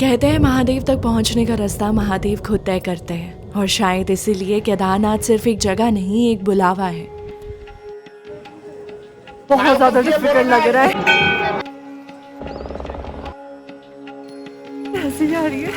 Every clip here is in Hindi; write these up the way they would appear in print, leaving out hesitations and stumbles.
कहते हैं महादेव तक पहुंचने का रास्ता महादेव खुद तय करते हैं, और शायद इसीलिए केदारनाथ सिर्फ एक जगह नहीं, एक बुलावा है। बहुत ज्यादा डिफिकल्ट लग रहा है। हंसी आ रही है।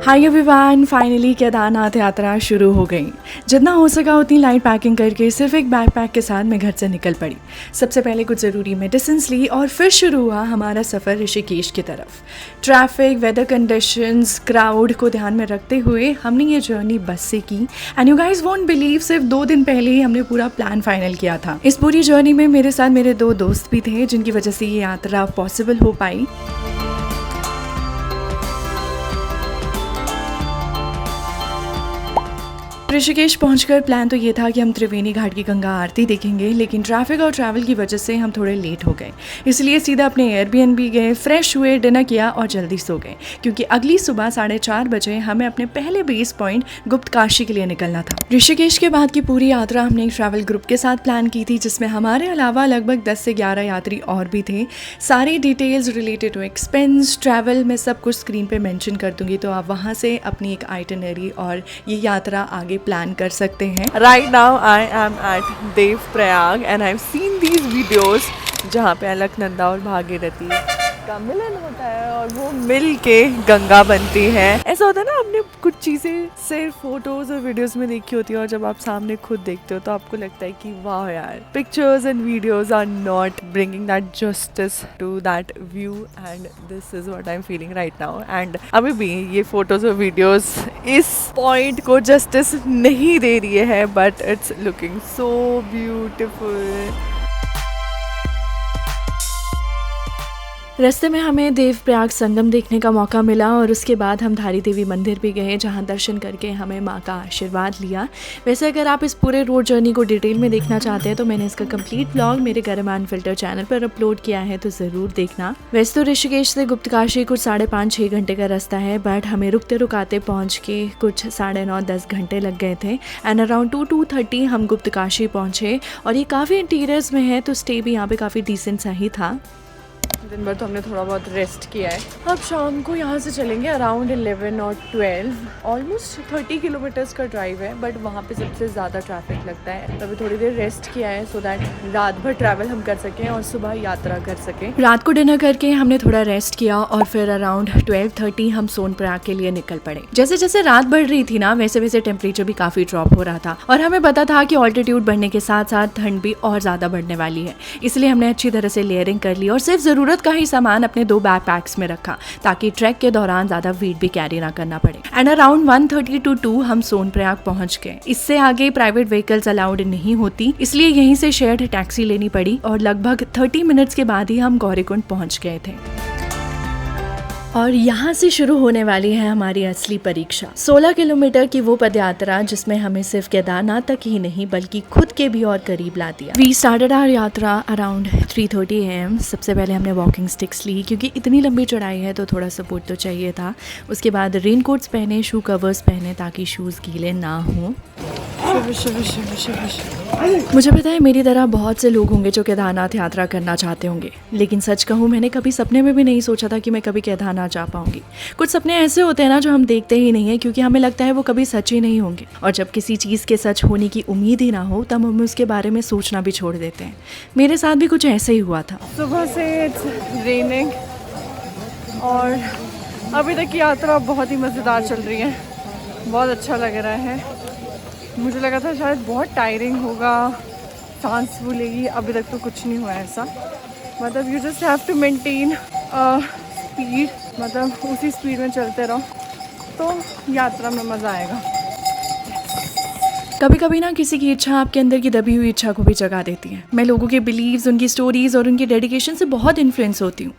हाय एवरीवन, फाइनली केदारनाथ यात्रा शुरू हो गई। जितना हो सका उतनी लाइट पैकिंग करके सिर्फ एक बैकपैक के साथ मैं घर से निकल पड़ी। सबसे पहले कुछ ज़रूरी मेडिसिन्स ली और फिर शुरू हुआ हमारा सफ़र ऋषिकेश की तरफ। ट्रैफिक, वेदर कंडीशंस, क्राउड को ध्यान में रखते हुए हमने ये जर्नी बस से की। And you guys won't believe, सिर्फ 2 दिन पहले ही हमने पूरा प्लान फाइनल किया था। इस पूरी जर्नी में मेरे साथ मेरे 2 दोस्त भी थे, जिनकी वजह से ये यात्रा पॉसिबल हो पाई। ऋषिकेश पहुंचकर प्लान तो ये था कि हम त्रिवेणी घाट की गंगा आरती देखेंगे, लेकिन ट्रैफिक और ट्रैवल की वजह से हम थोड़े लेट हो गए। इसलिए सीधा अपने एयरबीएनबी गए, फ्रेश हुए, डिनर किया और जल्दी सो गए, क्योंकि अगली सुबह 4:30 बजे हमें अपने पहले बेस पॉइंट गुप्त काशी के लिए निकलना था। ऋषिकेश के बाद की पूरी यात्रा हमने एक ट्रैवल ग्रुप के साथ प्लान की थी, जिसमें हमारे अलावा लगभग 10 से 11 यात्री और भी थे। सारी details related to expense, travel में सब कुछ स्क्रीन पे मेंशन कर दूंगी, तो आप वहाँ से अपनी एक आइटिनरी और ये यात्रा आगे प्लान कर सकते हैं। Right now I am at Dev Prayag and I've seen these videos जहाँ पे अलकनंदा और भागीरथी का मिलन होता है और वो मिल के गंगा बनती है। ऐसा होता है ना, आपने कुछ चीज़ें सिर्फ फोटोज और वीडियोस में देखी होती है और जब आप सामने खुद देखते हो तो आपको लगता है कि वाह यार, pictures and videos are not bringing that justice to that view and this is what I am feeling right now. And अभी भी ये फोटोज और वीडियोस इस पॉइंट को जस्टिस नहीं दे रही है, but it's looking so beautiful. रास्ते में हमें देवप्रयाग संगम देखने का मौका मिला और उसके बाद हम धारी देवी मंदिर भी गए, जहां दर्शन करके हमें माँ का आशीर्वाद लिया। वैसे अगर आप इस पूरे रोड जर्नी को डिटेल में देखना चाहते हैं तो मैंने इसका कंप्लीट व्लॉग मेरे गर्म अनफिल्टर चैनल पर अपलोड किया है, तो ज़रूर देखना। वैसे तो ऋषिकेश से गुप्तकाशी कुछ 5.5-6 घंटे का रास्ता है, बट हमें रुकते रुकाते पहुँच के कुछ 9.5-10 घंटे लग गए थे। एंड अराउंड 2-2:30 हम गुप्तकाशी पहुँचे, और ये काफ़ी इंटीरियर्स में है, तो स्टे भी यहाँ पे काफ़ी डिसेंट सा ही था। दिन भर तो हमने थोड़ा बहुत रेस्ट किया है। अब शाम को यहाँ से चलेंगे अराउंड 11 और 12, ऑलमोस्ट 30 किलोमीटर्स का ड्राइव है, बट वहाँ पे सबसे ज़्यादा ट्रैफिक लगता है। तभी थोड़ी देर रेस्ट किया है सो दैट रात भर ट्रैवल हम कर सकें और सुबह यात्रा कर सकें। रात को डिनर करके हमने थोड़ा रेस्ट किया और फिर अराउंड 12:30 हम सोनप्रयाग के लिए निकल पड़े। जैसे जैसे रात बढ़ रही थी ना, वैसे वैसे टेम्परेचर भी काफ़ी ड्रॉप हो रहा था, और हमें पता था कि ऑल्टीट्यूड बढ़ने के साथ साथ ठंड भी और ज़्यादा बढ़ने वाली है। इसलिए हमने अच्छी तरह से लेयरिंग कर ली और सिर्फ ज़रूरत का ही सामान अपने 2 बैकपैक्स में रखा, ताकि ट्रैक के दौरान ज़्यादा वेट भी कैरी ना करना पड़े। एंड अराउंड 1:30 to 2 हम सोनप्रयाग पहुंच गए। इससे आगे प्राइवेट व्हीकल्स अलाउड नहीं होती, इसलिए यहीं से शेयर्ड टैक्सी लेनी पड़ी, और लगभग 30 मिनट्स के बाद ही हम गौरीकुंड पहुंच गए थे। और यहाँ से शुरू होने वाली है हमारी असली परीक्षा। 16 किलोमीटर की वो पदयात्रा जिसमें हमें सिर्फ केदारनाथ तक ही नहीं बल्कि खुद के भी और करीब ला दिया। वी स्टार्टेड आवर यात्रा अराउंड 3:30 AM। सबसे पहले हमने वॉकिंग स्टिक्स ली, क्योंकि इतनी लंबी चढ़ाई है तो थोड़ा सपोर्ट तो चाहिए था। उसके बाद रेनकोट्स पहने, शू कवर्स पहने ताकि शूज़ गीले ना हों। मुझे पता है मेरी तरह बहुत से लोग होंगे जो केदारनाथ यात्रा करना चाहते होंगे, लेकिन सच कहूँ मैंने कभी सपने में भी नहीं सोचा था कि मैं कभी केदारनाथ जा पाऊंगी। कुछ सपने ऐसे होते हैं ना जो हम देखते ही नहीं है, क्योंकि हमें लगता है वो कभी सच ही नहीं होंगे, और जब किसी चीज़ के सच होने की उम्मीद ही ना हो तब हम उसके बारे में सोचना भी छोड़ देते हैं। मेरे साथ भी कुछ ऐसे ही हुआ था। सुबह से इट्स रेनिंग और अभी तक की यात्रा बहुत ही मज़ेदार चल रही है, बहुत अच्छा लग रहा है। मुझे लगा था शायद बहुत टायरिंग होगा, सांस फूलेगी, अभी तक तो कुछ नहीं हुआ ऐसा। मतलब you just have to maintain speed, मतलब उसी स्पीड में चलते रहो तो यात्रा में मज़ा आएगा। कभी कभी ना किसी की इच्छा आपके अंदर की दबी हुई इच्छा को भी जगा देती है। मैं लोगों के बिलीव्स, उनकी स्टोरीज और उनकी डेडिकेशन से बहुत इन्फ्लुएंस होती हूँ।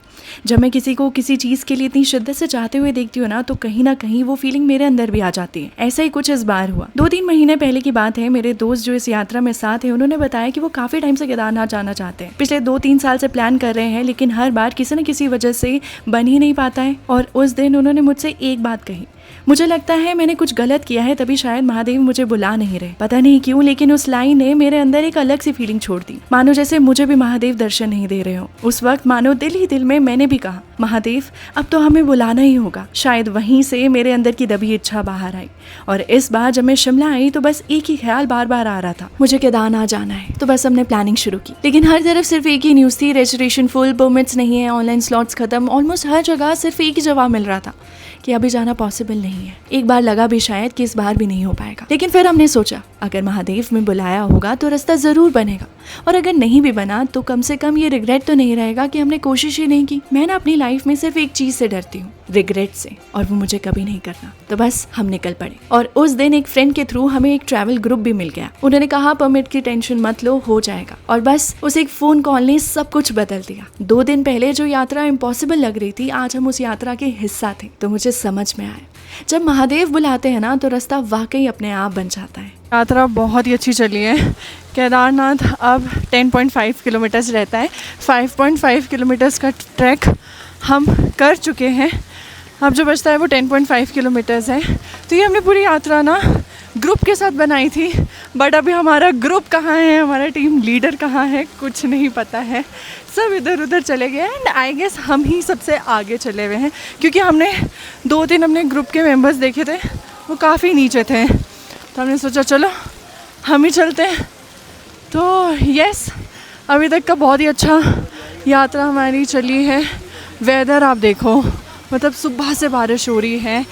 जब मैं किसी को किसी चीज़ के लिए इतनी शिद्दत से चाहते हुए देखती हूँ ना, तो कहीं ना कहीं वो फीलिंग मेरे अंदर भी आ जाती है। ऐसा ही कुछ इस बार हुआ। 2-3 महीने पहले की बात है। मेरे दोस्त जो इस यात्रा में साथ हैं, उन्होंने बताया कि वो काफ़ी टाइम से केदारनाथ जाना चाहते हैं। पिछले 2-3 साल से प्लान कर रहे हैं, लेकिन हर बार किसी न किसी वजह से बन ही नहीं पाता है। और उस दिन उन्होंने मुझसे एक बात कही, मुझे लगता है मैंने कुछ गलत किया है, तभी शायद महादेव मुझे बुला नहीं रहे। पता नहीं क्यों, लेकिन उस लाइन ने मेरे अंदर एक अलग सी फीलिंग छोड़ दी, मानो जैसे मुझे भी महादेव दर्शन नहीं दे रहे हो। उस वक्त मानो दिल ही दिल में मैंने भी कहा, महादेव अब तो हमें बुलाना ही होगा। शायद वहीं से मेरे अंदर की दबी इच्छा बाहर आई, और इस बार जब मैं शिमला आई तो बस एक ही ख्याल बार बार आ रहा था, मुझे केदारनाथ जाना है। तो बस हमने प्लानिंग शुरू की, लेकिन हर तरफ सिर्फ एक ही न्यूज़ थी, रजिस्ट्रेशन फुल, परमिट्स नहीं है, ऑनलाइन स्लॉट्स खत्म। ऑलमोस्ट हर जगह सिर्फ एक ही जवाब मिल रहा था कि अभी जाना पॉसिबल नहीं है। एक बार लगा भी शायद कि इस बार भी नहीं हो पाएगा, लेकिन फिर हमने सोचा अगर महादेव में बुलाया होगा तो रास्ता जरूर बनेगा, और अगर नहीं भी बना तो कम से कम ये रिग्रेट तो नहीं रहेगा कि हमने कोशिश ही नहीं की। मैं ना अपनी लाइफ में सिर्फ एक चीज से डरती हूँ, रिग्रेट से, और वो मुझे कभी नहीं करना। तो बस हम निकल पड़े, और उस दिन एक फ्रेंड के थ्रू हमें एक ट्रैवल ग्रुप भी मिल गया। उन्होंने कहा परमिट की टेंशन मत लो, हो जाएगा। और बस उस एक फोन कॉल ने सब कुछ बदल दिया। 2 दिन पहले जो यात्रा इम्पॉसिबल लग रही थी, आज हम उस यात्रा के हिस्सा थे। तो मुझे समझ में आया, जब महादेव बुलाते हैं ना तो रास्ता वाकई अपने आप बन जाता है। यात्रा बहुत ही अच्छी चली है। केदारनाथ अब 10.5 किलोमीटर्स रहता है। 5.5 किलोमीटर्स का ट्रैक हम कर चुके हैं। अब जो बचता है वो 10.5 किलोमीटर्स है। तो ये हमने पूरी यात्रा ना ग्रुप के साथ बनाई थी, बट अभी हमारा ग्रुप कहाँ है, हमारा टीम लीडर कहाँ है, कुछ नहीं पता है। सब इधर उधर चले गए, एंड आई गेस हम ही सबसे आगे चले हुए हैं, क्योंकि हमने 2-3 अपने ग्रुप के मेंबर्स देखे थे, वो काफ़ी नीचे थे। तो हमने सोचा चलो हम ही चलते हैं। तो यस, अभी तक का बहुत ही अच्छा यात्रा हमारी चली है। वेदर आप देखो, मतलब सुबह से बारिश हो रही है,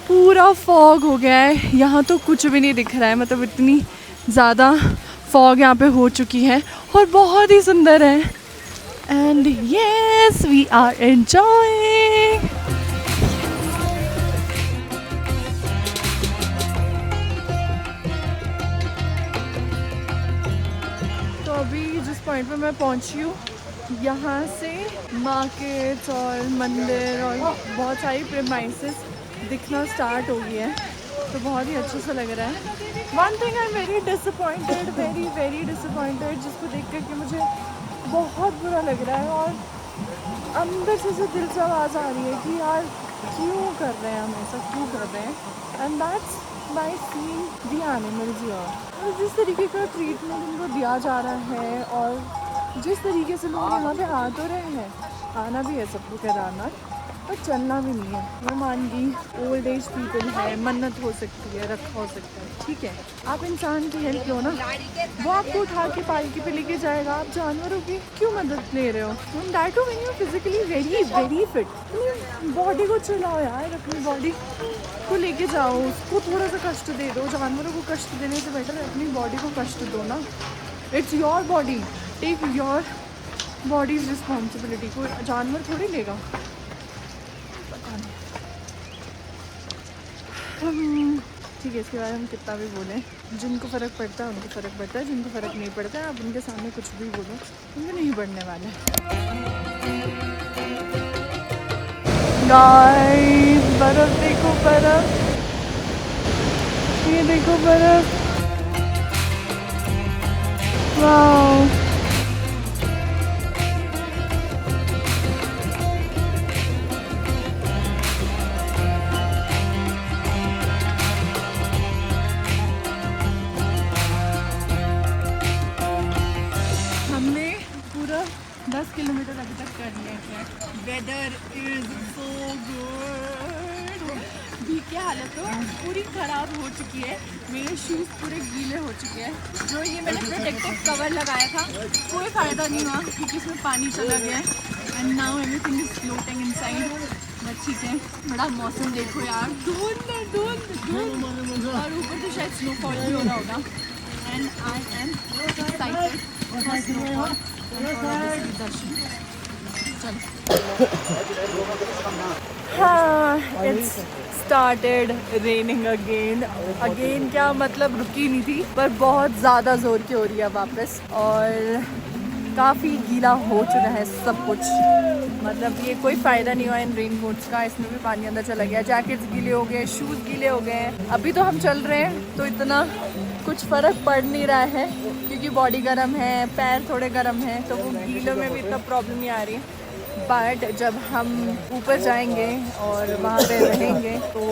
पूरा फॉग हो गया है, यहाँ तो कुछ भी नहीं दिख रहा है। मतलब इतनी ज़्यादा फॉग यहाँ पे हो चुकी है, और बहुत ही सुंदर है। And yes, we are enjoying. तो अभी जिस पॉइंट पे मैं पहुंची हूँ, यहाँ से मार्केट्स और मंदिर और बहुत सारी प्रेमाइसेस दिखना स्टार्ट हो गई है। तो बहुत ही अच्छा सा लग रहा है। One thing I am very disappointed, very very disappointed, जिसको देख कर के मुझे बहुत बुरा लग रहा है, और अंदर से दिल से आवाज़ आ रही है कि यार क्यों कर रहे हैं हम ऐसा, क्यों कर रहे हैं। And that's by seeing the animals here. जिस तरीके का ट्रीटमेंट उनको दिया जा रहा है, और जिस तरीके से लोग यहाँ पे आ तो रहे हैं, आना भी है सबको केदारनाथ, पर चलना भी नहीं है। मैं मान गई ओल्ड एज पीपल है, मन्नत हो सकती है, रखा हो सकता है, ठीक है, आप इंसान की हेल्प लो ना, वो आपको उठा के पालकी पे लेके जाएगा, आप जानवरों की क्यों मदद ले रहे हो? That too when you physically very very fit, body को चलाओ यार, अपनी बॉडी को लेके जाओ, उसको थोड़ा सा कष्ट दे दो। जानवरों को कष्ट देने से बेटर अपनी बॉडी को कष्ट दो ना। It's your body, take your body's responsibility. कोई जानवर थोड़ी लेगा। ठीक है, इसके बारे में हम कितना भी बोलें, जिनको फ़र्क पड़ता है उनको फ़र्क पड़ता है, जिनको फ़र्क नहीं पड़ता है आप उनके सामने कुछ भी बोलो, उनको नहीं पड़ने वाले। गाइस, बर्फ़ देखो, बर्फ़, ये देखो बर्फ़, वाह। हमने पूरा 10 किलोमीटर अभी तक कर लिया है। Weather is so good. भी क्या हालत हो, पूरी ख़राब हो चुकी है, मेरे शूज़ पूरे गीले हो चुके हैं। जो ये मैंने प्रोटेक्टिव कवर लगाया था कोई फ़ायदा नहीं हुआ, क्योंकि इसमें पानी चला गया है। And now everything is floating inside. But ठीक है, बड़ा मौसम देखो यार, धुंध धुंध धुंध, और ऊपर तो शायद स्नोफॉल भी हो रहा होगा। And I am excited for snowfall and दर्शन। हाँ, it's started raining again. Again क्या मतलब, रुकी नहीं थी, पर बहुत ज़्यादा ज़ोर की हो रही है वापस, और काफ़ी गीला हो चुका है सब कुछ। मतलब ये कोई फ़ायदा नहीं हुआ इन रेन कोट्स का, इसमें भी पानी अंदर चला गया, जैकेट्स गीले हो गए, शूज़ गीले हो गए हैं। अभी तो हम चल रहे हैं तो इतना कुछ फ़र्क पड़ नहीं रहा है, क्योंकि बॉडी गर्म है, पैर थोड़े गर्म हैं, तो वो गीलों में भी इतना प्रॉब्लम नहीं आ रही है। बट जब हम ऊपर जाएंगे और वहाँ पे रहेंगे तो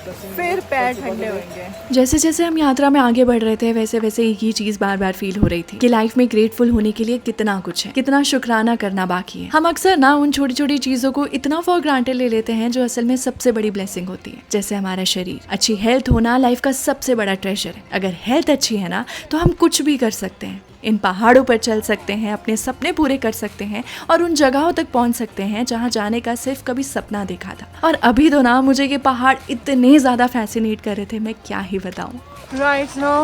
फिर पैर ठंडे होंगे। जैसे जैसे हम यात्रा में आगे बढ़ रहे थे वैसे वैसे एक ही चीज बार बार फील हो रही थी कि लाइफ में ग्रेटफुल होने के लिए कितना कुछ है, कितना शुक्राना करना बाकी है। हम अक्सर ना उन छोटी छोटी चीजों को इतना फॉर ग्रांटेड ले लेते हैं जो असल में सबसे बड़ी ब्लेसिंग होती है। जैसे हमारा शरीर, अच्छी हेल्थ होना लाइफ का सबसे बड़ा ट्रेजर है। अगर हेल्थ अच्छी है ना तो हम कुछ भी कर सकते हैं। इन पहाड़ों पर चल सकते हैं, अपने सपने पूरे कर सकते हैं और उन जगहों तक पहुंच सकते हैं जहां जाने का सिर्फ कभी सपना देखा था। और अभी तो ना मुझे ये पहाड़ इतने ज़्यादा फैसिनेट कर रहे थे, मैं क्या ही बताऊं। Right now,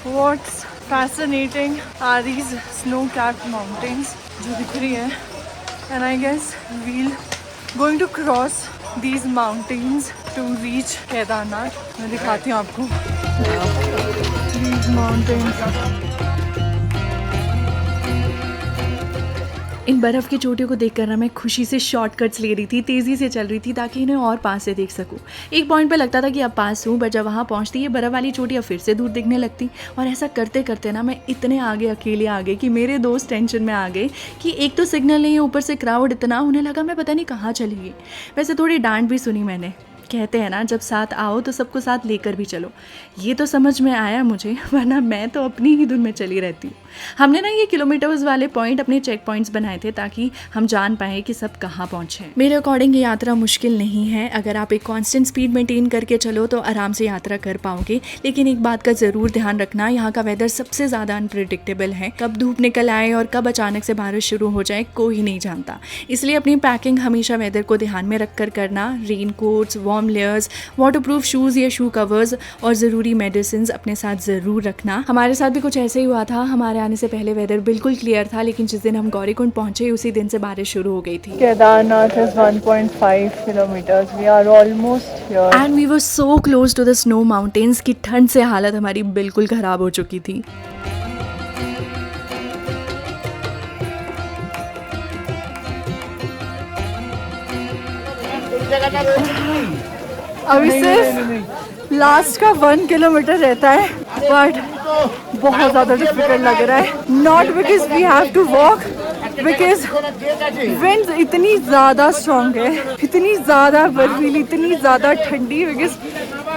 what's fascinating are these snow-capped mountains जो दिख रही है, and I guess we'll going to cross these mountains to reach Kedarnath. मैं दिखाती हूँ आपको these mountains। इन बर्फ़ की चोटियों को देखकर ना मैं खुशी से शॉर्टकट्स ले रही थी, तेज़ी से चल रही थी ताकि इन्हें और पास से देख सकूं। एक पॉइंट पे लगता था कि अब पास हूँ, बट जब वहाँ पहुँचती ये बर्फ़ वाली चोटियाँ फिर से दूर दिखने लगती। और ऐसा करते करते ना मैं इतने आगे अकेले आ गई कि मेरे दोस्त टेंशन में आ गए कि एक तो सिग्नल नहीं है, ऊपर से क्राउड इतना, उन्हें लगा मैं पता नहीं कहाँ चली गई। वैसे थोड़ी डांट भी सुनी मैंने। कहते हैं ना जब साथ आओ तो सबको साथ लेकर भी चलो। ये तो समझ में आया मुझे, वरना मैं तो अपनी ही धुन में चली रहती हूँ। हमने ना ये किलोमीटर्स वाले पॉइंट अपने चेक पॉइंट्स बनाए थे ताकि हम जान पाएँ कि सब कहाँ पहुँचे। मेरे अकॉर्डिंग ये यात्रा मुश्किल नहीं है। अगर आप एक कांस्टेंट स्पीड मेंटेन करके चलो तो आराम से यात्रा कर पाओगे। लेकिन एक बात का ज़रूर ध्यान रखना, यहाँ का वेदर सबसे ज़्यादा अनप्रिडिक्टेबल है। कब धूप निकल आए और कब अचानक से बारिश शुरू हो जाए कोई नहीं जानता। इसलिए अपनी पैकिंग हमेशा वेदर को ध्यान में रख कर करना। Rain quotes, warm layers, waterproof shoes या शू कवर्स और ज़रूरी मेडिसिन अपने साथ ज़रूर रखना। हमारे साथ भी कुछ ऐसे ही हुआ था। हमारे आने से पहले वेदर बिल्कुल क्लियर था, लेकिन जिस दिन हम गौरीकुंड पहुंचे उसी दिन से बारिश शुरू हो गई थी। Kedarnath is 1.5 kilometers. We are almost here. And we were so close to the snow mountains की ठंड से हालत हमारी बिल्कुल ख़राब हो चुकी थी। अभी सिर्फ लास्ट का 1 किलोमीटर रहता है, बट बहुत ज़्यादा डिफिकल्ट लग रहा है। Not because we have to walk, because winds इतनी ज़्यादा स्ट्रॉन्ग है, इतनी ज़्यादा बर्फीली, इतनी ज़्यादा ठंडी। बिकॉज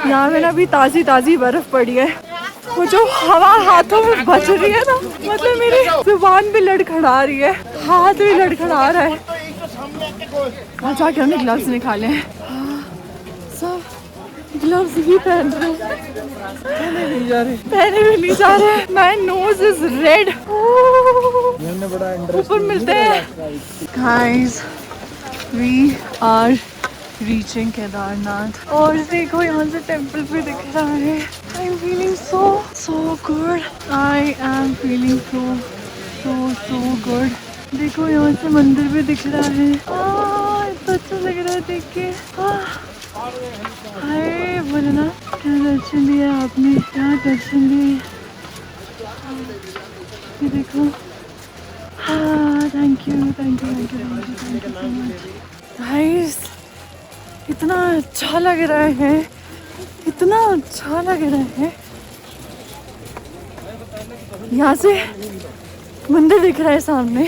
यहाँ में ना अभी ताज़ी ताज़ी बर्फ़ पड़ी है। वो जो हवा हाथों में बच रही है ना, मतलब मेरी जुबान भी लड़खड़ा रही है, हाथ भी लड़खड़ा रहा है। और जाके हमने ग्लव्स निकाले हैं, सब ग्लव्स ही पहन रहे हैं, पहने भी नहीं जा रहे। My nose is red. ऊपर मिलते हैं guys, we are reaching Kedarnath. और देखो यहाँ से टेम्पल भी दिख रहा है। I am feeling so good. I am feeling so good. देखो यहाँ से मंदिर भी दिख रहा है। इतना अच्छा लग रहा है देख के। हाय बोलना, क्या दर्शन दिया आपने, क्या दर्शन दिए। ये देखो। Thank you so much guys. इतना अच्छा लग रहा है, इतना अच्छा लग रहा है। यहाँ से मंदिर दिख रहा है सामने,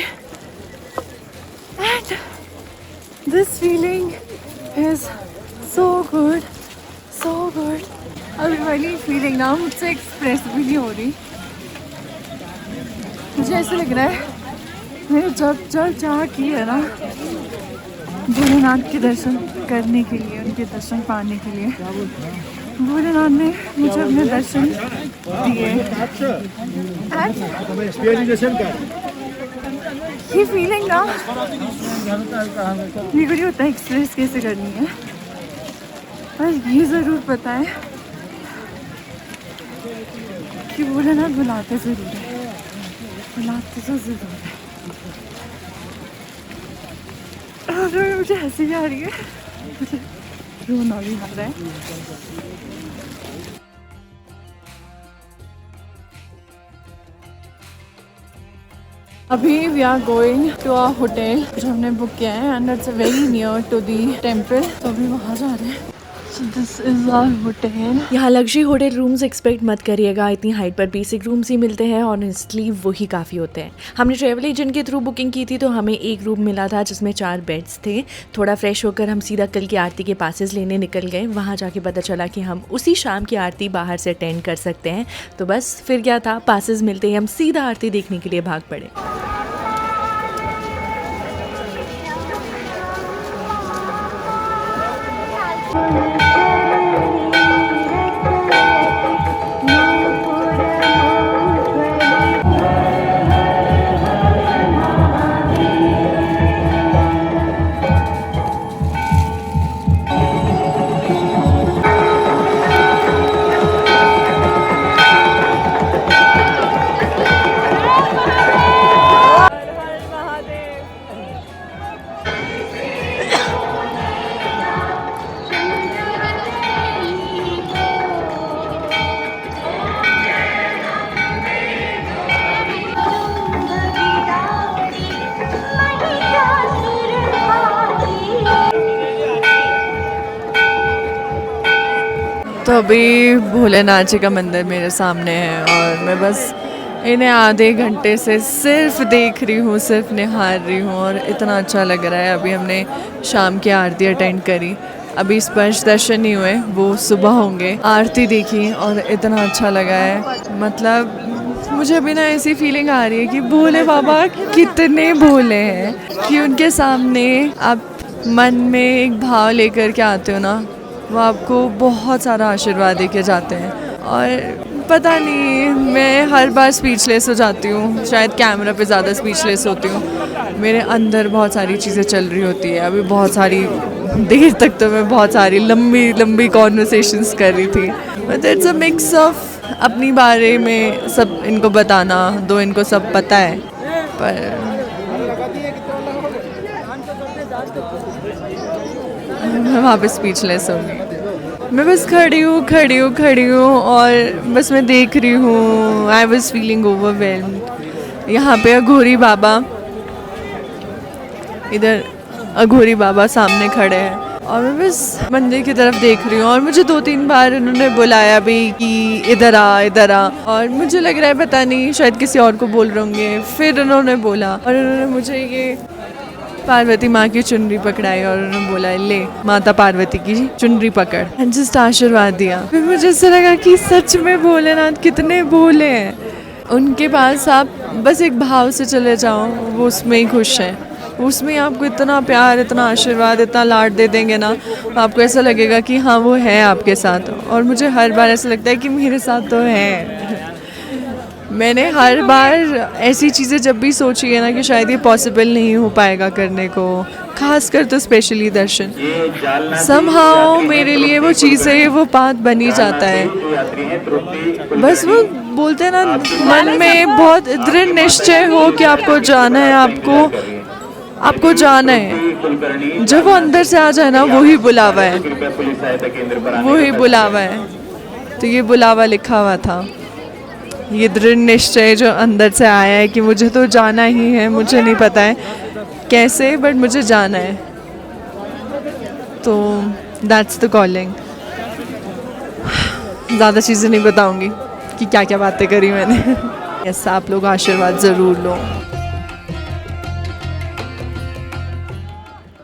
and this feeling is so good. अभी वाली फीलिंग ना मुझसे एक्सप्रेस भी नहीं हो रही। मुझे ऐसे लग रहा है मैंने जब चाह की है ना भोलेनाथ के दर्शन करने के लिए, उनके दर्शन पाने के लिए, भोलेनाथ ने मुझे अपने दर्शन दिए। ये फीलिंग ना मेरे को नहीं पता एक्सप्रेस कैसे करनी है, पर ये ज़रूर पता है कि भोलेनाथ बुलाते ज़रूर है, बुलाते तो ज़रूर है। और मुझे हंसी भी आ रही है, मुझे रोना भी आ रहा है। अभी we are going to a hotel जो हमने बुक किया है, and it's very near to the temple. तो अभी वहाँ जा रहे हैं। This is our hotel. यहाँ लग्जरी होटल रूम्स एक्सपेक्ट मत करिएगा, इतनी हाइट पर बेसिक रूम्स ही मिलते हैं और ऑनेस्टली वही काफ़ी होते हैं। हमने ट्रैवल एजेंट के थ्रू बुकिंग की थी तो हमें एक रूम मिला था जिसमें 4 बेड्स थे। थोड़ा फ्रेश होकर हम सीधा कल की आरती के पासेस लेने निकल गए। वहाँ जाके पता चला कि हम उसी शाम की आरती बाहर से अटेंड कर सकते हैं। तो बस फिर क्या था, पासेस मिलते ही हम सीधा आरती देखने के लिए भाग पड़े। तो अभी भोलेनाथ जी का मंदिर मेरे सामने है और मैं बस इन्हें आधे घंटे से सिर्फ देख रही हूँ, सिर्फ निहार रही हूँ और इतना अच्छा लग रहा है। अभी हमने शाम की आरती अटेंड करी, अभी स्पर्श दर्शन नहीं हुए, वो सुबह होंगे। आरती देखी और इतना अच्छा लगा है, मतलब मुझे अभी ना ऐसी फीलिंग आ रही है कि भोले बाबा कितने भोले हैं कि उनके सामने आप मन में एक भाव लेकर के आते हो ना, वो आपको बहुत सारा आशीर्वाद दे के जाते हैं। और पता नहीं, मैं हर बार स्पीचलेस हो जाती हूँ, शायद कैमरा पे ज़्यादा स्पीचलेस होती हूँ। मेरे अंदर बहुत सारी चीज़ें चल रही होती है। अभी बहुत सारी देर तक तो मैं बहुत सारी लंबी लंबी कॉन्वर्सेशंस कर रही थी। But it's a mix of अपनी बारे में सब इनको बताना, दो इनको सब पता है, पर मैं वहाँ पे स्पीचलेस हो गई। मैं बस खड़ी हूँ और बस मैं देख रही हूँ। I was feeling overwhelmed. यहाँ पे अघोरी बाबा, इधर अघोरी बाबा सामने खड़े हैं और मैं बस मंदिर की तरफ देख रही हूँ। और मुझे 2-3 बार उन्होंने बुलाया भी कि इधर आ, और मुझे लग रहा है पता नहीं शायद किसी और को बोल रहे होंगे। फिर उन्होंने बोला और उन्होंने मुझे ये पार्वती माँ की चुनरी पकड़ाई और उन्होंने बोला ले माता पार्वती की चुनरी पकड़, एंड जस्ट आशीर्वाद दिया। फिर मुझे ऐसा लगा कि सच में भोलेनाथ कितने भोले हैं। उनके पास आप बस एक भाव से चले जाओ, वो उसमें ही खुश हैं। उसमें आपको इतना प्यार, इतना आशीर्वाद, इतना लाड दे देंगे ना, आपको ऐसा लगेगा कि हाँ वो है आपके साथ। और मुझे हर बार ऐसा लगता है कि मेरे साथ तो है। मैंने हर बार ऐसी चीज़ें जब भी सोची है ना कि शायद ये पॉसिबल नहीं हो पाएगा करने को, खासकर तो स्पेशली दर्शन, समहाउ मेरे लिए वो चीज़ें, वो पाथ बन ही जाता है। बस वो बोलते हैं ना, मन में बहुत दृढ़ निश्चय हो कि आपको जाना है, आपको जाना है। जब वो अंदर से आ जाए ना, वही बुलावा है, वही बुलावा है। तो ये बुलावा लिखा हुआ था, ये दृढ़ निश्चय जो अंदर से आया है कि मुझे तो जाना ही है। मुझे नहीं पता है कैसे, बट मुझे जाना है। तो दैट्स द कॉलिंग। ज़्यादा चीज़ें नहीं बताऊंगी कि क्या क्या बातें करी मैंने। यस, आप लोग आशीर्वाद ज़रूर लो।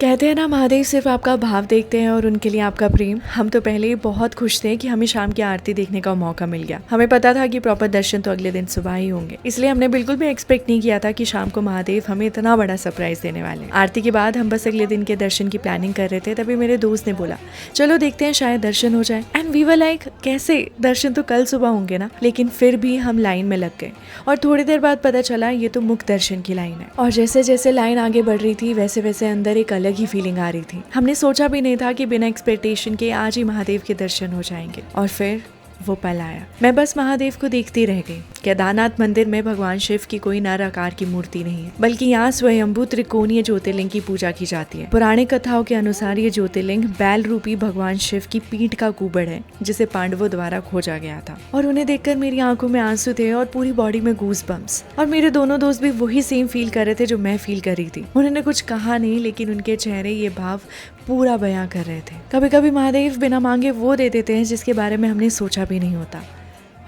कहते हैं ना, महादेव सिर्फ आपका भाव देखते हैं और उनके लिए आपका प्रेम। हम तो पहले ही बहुत खुश थे कि हमें शाम की आरती देखने का मौका मिल गया। हमें पता था कि प्रॉपर दर्शन तो अगले दिन सुबह ही होंगे, इसलिए हमने बिल्कुल भी एक्सपेक्ट नहीं किया था कि शाम को महादेव हमें इतना बड़ा सरप्राइज देने वाले हैं। आरती के बाद हम बस अगले दिन के दर्शन की प्लानिंग कर रहे थे, तभी मेरे दोस्त ने बोला चलो देखते हैं शायद दर्शन हो जाए। एंड वी वर लाइक कैसे, दर्शन तो कल सुबह होंगे ना। लेकिन फिर भी हम लाइन में लग गए और थोड़ी देर बाद पता चला ये तो मुख्य दर्शन की लाइन है। और जैसे जैसे लाइन आगे बढ़ रही थी वैसे वैसे अंदर एक अलग ही फीलिंग आ रही थी। हमने सोचा भी नहीं था कि बिना एक्सपेक्टेशन के आज ही महादेव के दर्शन हो जाएंगे। और फिर वो पल आया। मैं बस महादेव को देखती रह गई। केदारनाथ मंदिर में भगवान शिव की कोई नर आकार की मूर्ति नहीं है, बल्कि यहाँ स्वयंभू त्रिकोणीय ज्योतिर्लिंग की पूजा की जाती है। पुराने कथाओं के अनुसार ये ज्योतिर्लिंग बैल रूपी भगवान शिव की पीठ का कुबड़ है, जिसे पांडवों द्वारा खोजा गया था। और उन्हें देखकर मेरी आंखों में आंसू थे और पूरी बॉडी में गूज बम्स। और मेरे दोनों दोस्त भी वही सेम फील कर रहे थे जो मैं फील कर रही थी। उन्होंने कुछ कहा नहीं, लेकिन उनके चेहरे ये भाव पूरा बयां कर रहे थे। कभी कभी महादेव बिना मांगे वो दे देते हैं जिसके बारे में हमने सोचा भी नहीं होता,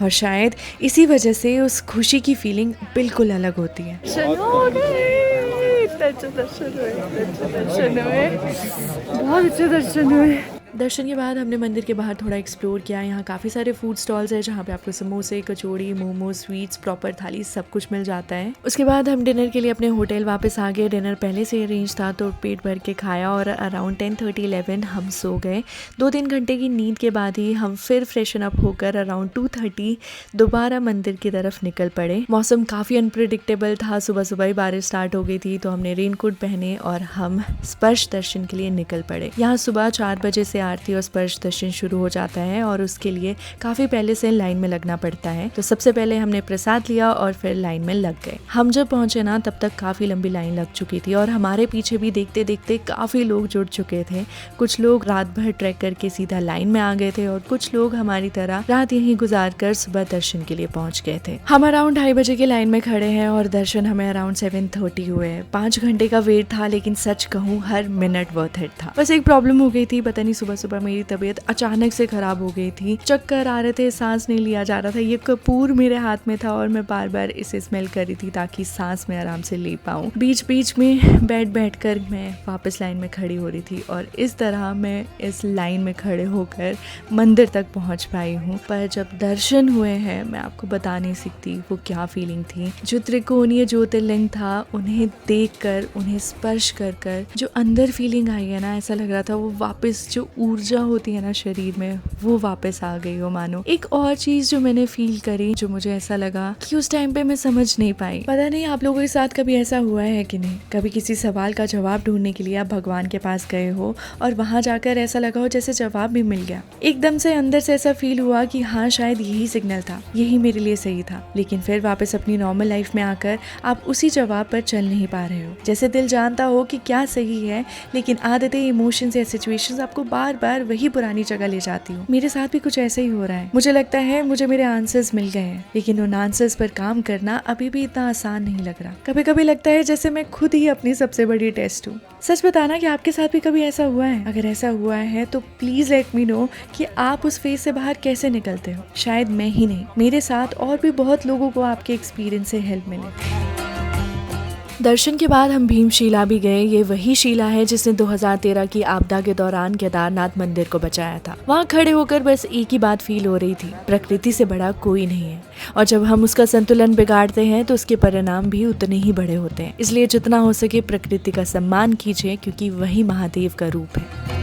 और शायद इसी वजह से उस खुशी की फीलिंग बिल्कुल अलग होती है। बहुत अच्छे दर्शन हुए। दर्शन के बाद हमने मंदिर के बाहर थोड़ा एक्सप्लोर किया। यहाँ काफ़ी सारे फूड स्टॉल्स हैं जहाँ पे आपको समोसे, कचौड़ी, मोमो, स्वीट्स, प्रॉपर थाली सब कुछ मिल जाता है। उसके बाद हम डिनर के लिए अपने होटल वापस आ गए। डिनर पहले से अरेंज था तो पेट भर के खाया और अराउंड 10:30-11 हम सो गए। 2-3 घंटे की नींद के बाद ही हम फिर फ्रेशन अप होकर अराउंड 2:30 दोबारा मंदिर की तरफ निकल पड़े। मौसम काफ़ी अनप्रिडिक्टेबल था। सुबह सुबह ही बारिश स्टार्ट हो गई थी तो हमने रेनकोट पहने और हम स्पर्श दर्शन के लिए निकल पड़े। यहाँ सुबह 4 बजे से आरती और स्पर्श दर्शन शुरू हो जाता है और उसके लिए काफी पहले से लाइन में लगना पड़ता है। तो सबसे पहले हमने प्रसाद लिया और फिर लाइन में लग गए। हम जब पहुंचे ना तब तक काफी लंबी लाइन लग चुकी थी और हमारे पीछे भी देखते देखते काफी लोग जुड़ चुके थे। कुछ लोग रात भर ट्रैक करके सीधा लाइन में आ गए थे और कुछ लोग हमारी तरह रात यहीं गुजार कर सुबह दर्शन के लिए पहुंच गए थे। हम अराउंड 2:30 बजे की लाइन में खड़े हैं और दर्शन हमें अराउंड 7:30 हुए। 5 घंटे का वेट था, लेकिन सच कहूँ हर मिनट वर्थ इट था। बस एक प्रॉब्लम हो गई थी, पता नहीं सुबह सुबह मेरी तबीयत अचानक से खराब हो गई थी। चक्कर आ रहे थे, सांस नहीं लिया जा रहा था। ये कपूर मेरे हाथ में था और मैं बार बार इसे स्मेल कर रही थी ताकि सांस में आराम से ले पाऊं। बीच बीच में बैठ कर मैं वापस लाइन में खड़ी हो रही थी और इस तरह मैं इस लाइन में खड़े होकर मंदिर तक पहुंच पाई हूँ। पर जब दर्शन हुए हैं मैं आपको बता नहीं सकती वो क्या फीलिंग थी। जो त्रिकोणीय ज्योतिर्लिंग था उन्हें देख कर, उन्हें स्पर्श कर कर जो अंदर फीलिंग आई है ना, ऐसा लग रहा था वो वापस जो ऊर्जा होती है ना शरीर में, वो वापस आ गई हो मानो। एक और चीज जो मैंने फील करी, जो मुझे ऐसा लगा कि उस टाइम पे मैं समझ नहीं पाई। पता नहीं आप लोगों के साथ कभी ऐसा हुआ है कि नहीं। कभी किसी सवाल का जवाब ढूंढने के लिए आप भगवान के पास गए हो और वहां जाकर ऐसा लगा हो जैसे जवाब भी मिल गया। एकदम से अंदर से ऐसा फील हुआ कि हाँ शायद यही सिग्नल था, यही मेरे लिए सही था। लेकिन फिर वापस अपनी नॉर्मल लाइफ में आकर आप उसी जवाब पर चल नहीं पा रहे हो। जैसे दिल जानता हो कि क्या सही है, लेकिन आदतें, इमोशंस या सिचुएशंस आपको बार बार वही पुरानी जगह ले जाती हूँ। मेरे साथ भी कुछ ऐसा ही हो रहा है। मुझे लगता है मुझे मेरे आंसर्स मिल गए हैं, लेकिन उन आंसर्स पर काम करना अभी भी इतना आसान नहीं लग रहा। कभी कभी लगता है जैसे मैं खुद ही अपनी सबसे बड़ी टेस्ट हूँ। सच बताना कि आपके साथ भी कभी ऐसा हुआ है? अगर ऐसा हुआ है तो प्लीज लेट मी नो कि आप उस फेज से बाहर कैसे निकलते हो। शायद मैं ही नहीं, मेरे साथ और भी बहुत लोगों को आपके एक्सपीरियंस से हेल्प मिले। दर्शन के बाद हम भीमशिला भी गए। ये वही शिला है जिसने 2013 की आपदा के दौरान केदारनाथ मंदिर को बचाया था। वहाँ खड़े होकर बस एक ही बात फील हो रही थी, प्रकृति से बड़ा कोई नहीं है और जब हम उसका संतुलन बिगाड़ते हैं तो उसके परिणाम भी उतने ही बड़े होते हैं। इसलिए जितना हो सके प्रकृति का सम्मान कीजिए, क्योंकि वही महादेव का रूप है।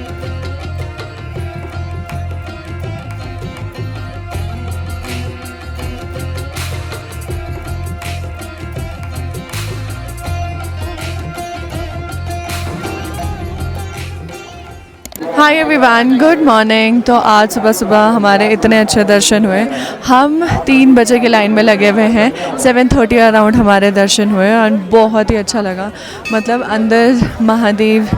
Hi everyone, good morning. तो आज सुबह सुबह हमारे इतने अच्छे दर्शन हुए। हम 3 बजे की लाइन में लगे हुए हैं। 7:30 अराउंड हमारे दर्शन हुए और बहुत ही अच्छा लगा। मतलब अंदर महादेव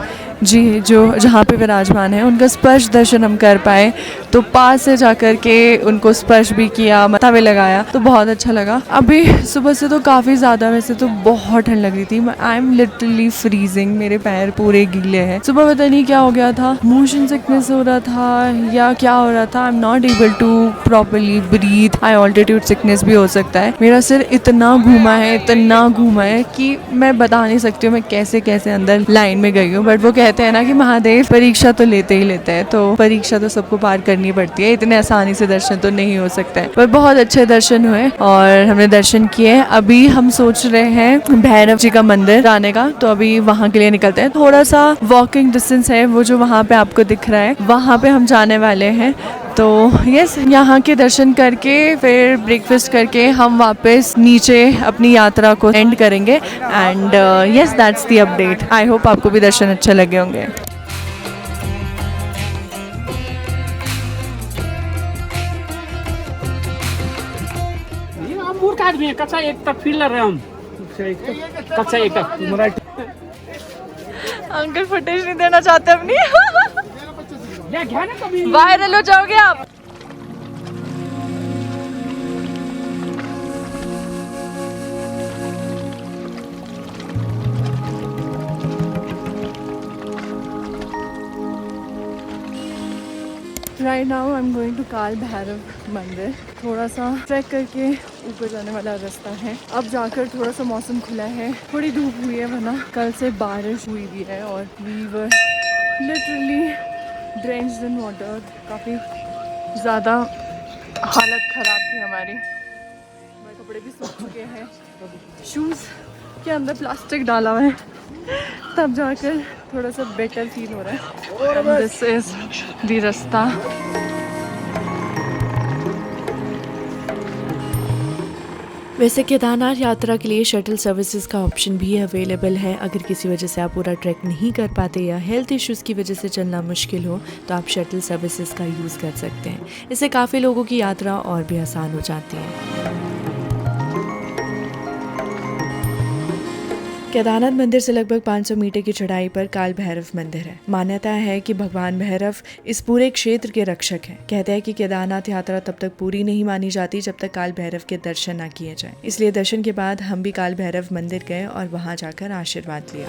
जी जो जहाँ पे विराजमान है उनका स्पर्श दर्शन हम कर पाए। तो पास से जाकर के उनको स्पर्श भी किया, माथा भी लगाया, तो बहुत अच्छा लगा। अभी सुबह से तो काफ़ी ज़्यादा, वैसे तो बहुत ठंड लग रही थी। आई एम लिटरली फ्रीजिंग, मेरे पैर पूरे गीले हैं। सुबह पता नहीं क्या हो गया था, मोशन सिकनेस हो रहा था या क्या हो रहा था। I am not able to properly breathe. High altitude sickness भी हो सकता है। मेरा सिर इतना घूमा है कि मैं बता नहीं सकती हूँ मैं कैसे कैसे अंदर लाइन में गई हूँ। बट वो कहते हैं ना कि महादेव परीक्षा तो लेते ही लेते हैं, तो परीक्षा तो सबको पार करनी पड़ती है। इतने आसानी से दर्शन तो नहीं हो सकता है। पर बहुत अच्छे दर्शन हुए और हमने दर्शन किए। अभी हम सोच रहे हैं भैरव जी का मंदिर जाने का, तो अभी वहाँ के लिए निकलते हैं। थोड़ा सा वॉकिंग डिस्टेंस है, वो जो वहाँ पे आपको दिख रहा है, वहाँ पे हम जाने वाले हैं। तो यस, यहाँ के दर्शन करके फिर ब्रेकफास्ट करके हम वापस नीचे अपनी यात्रा को एंड करेंगे। And yes, that's the update. I hope आपको भी दर्शन अच्छे लगे होंगे। एक आदमी है, कच्चा एक तक फिलर है हम, कच्चा एक तक। अंकल फुटेज नहीं देना चाहते अपनी। क्या ना कभी वायरल हो जाओगे आप। Right now I am going to Kaal Bhairav मंदिर। थोड़ा सा ट्रैक करके ऊपर जाने वाला रास्ता है। अब जाकर थोड़ा सा मौसम खुला है, थोड़ी धूप हुई है, वरना कल से बारिश हुई भी है और we were literally drenched in water. काफ़ी ज़्यादा हालत ख़राब थी हमारी, हमारे कपड़े भी सूख चुके हैं, शूज़ के अंदर प्लास्टिक डाला हुआ है, तब जाकर थोड़ा सा बेटर फील हो रहा है। दिस इज द रास्ता। वैसे केदारनाथ यात्रा के लिए शटल सर्विसेज का ऑप्शन भी अवेलेबल है। अगर किसी वजह से आप पूरा ट्रैक नहीं कर पाते या हेल्थ इश्यूज़ की वजह से चलना मुश्किल हो तो आप शटल सर्विसेज का यूज़ कर सकते हैं। इससे काफ़ी लोगों की यात्रा और भी आसान हो जाती है। केदारनाथ मंदिर से लगभग 500 मीटर की चढ़ाई पर काल भैरव मंदिर है। मान्यता है कि भगवान भैरव इस पूरे क्षेत्र के रक्षक हैं। कहते हैं कि केदारनाथ यात्रा तब तक पूरी नहीं मानी जाती जब तक काल भैरव के दर्शन ना किए जाएं। इसलिए दर्शन के बाद हम भी काल भैरव मंदिर गए और वहां जाकर आशीर्वाद लिया।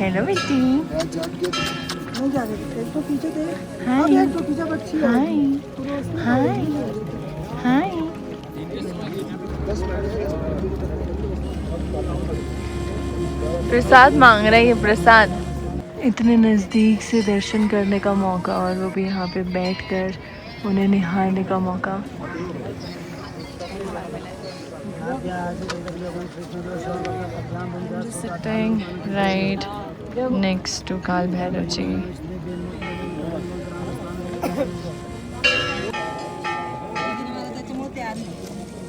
हेलो बेटी। हाय हाय। प्रसाद मांग रही है, प्रसाद। इतने नज़दीक से दर्शन करने का मौका और वो भी यहाँ पे बैठकर उन्हें निहारने का मौका। Sitting right next to काल भैरव जी।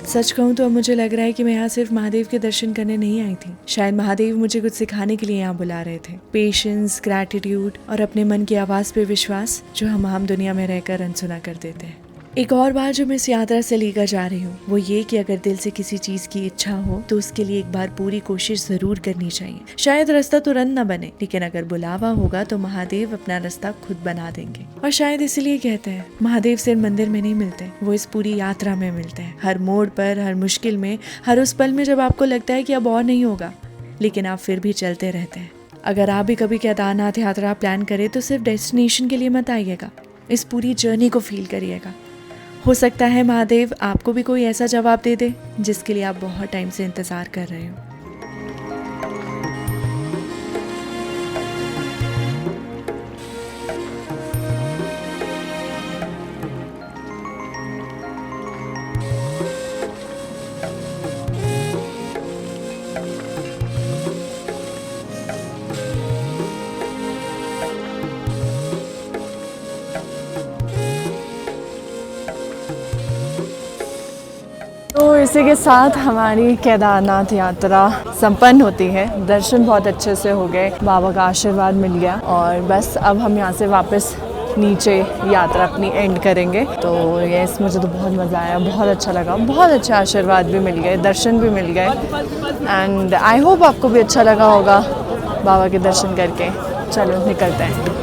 सच कहूँ तो अब मुझे लग रहा है कि मैं यहाँ सिर्फ महादेव के दर्शन करने नहीं आई थी। शायद महादेव मुझे कुछ सिखाने के लिए यहाँ बुला रहे थे। पेशेंस, ग्रैटिट्यूड और अपने मन की आवाज़ पे विश्वास, जो हम आम दुनिया में रहकर अनसुना कर देते हैं। एक और बात जो मैं इस यात्रा से लेकर जा रही हूँ वो ये कि अगर दिल से किसी चीज़ की इच्छा हो तो उसके लिए एक बार पूरी कोशिश ज़रूर करनी चाहिए। शायद रास्ता तुरंत न बने, लेकिन अगर बुलावा होगा तो महादेव अपना रास्ता खुद बना देंगे। और शायद इसलिए कहते हैं महादेव सिर्फ मंदिर में नहीं मिलते, वो इस पूरी यात्रा में मिलते हैं। हर मोड़ पर, हर मुश्किल में, हर उस पल में जब आपको लगता है कि अब और नहीं होगा, लेकिन आप फिर भी चलते रहते हैं। अगर आप भी कभी केदारनाथ यात्रा प्लान करें तो सिर्फ डेस्टिनेशन के लिए मत आइएगा, इस पूरी जर्नी को फील करिएगा। हो सकता है महादेव आपको भी कोई ऐसा जवाब दे दे जिसके लिए आप बहुत टाइम से इंतज़ार कर रहे हो। तो इसी के साथ हमारी केदारनाथ यात्रा संपन्न होती है। दर्शन बहुत अच्छे से हो गए, बाबा का आशीर्वाद मिल गया और बस अब हम यहाँ से वापस नीचे यात्रा अपनी एंड करेंगे। तो यस, मुझे तो बहुत मज़ा आया, बहुत अच्छा लगा, बहुत अच्छे आशीर्वाद भी मिल गए, दर्शन भी मिल गए एंड आई होप आपको भी अच्छा लगा होगा बाबा के दर्शन करके। चलो निकलते हैं।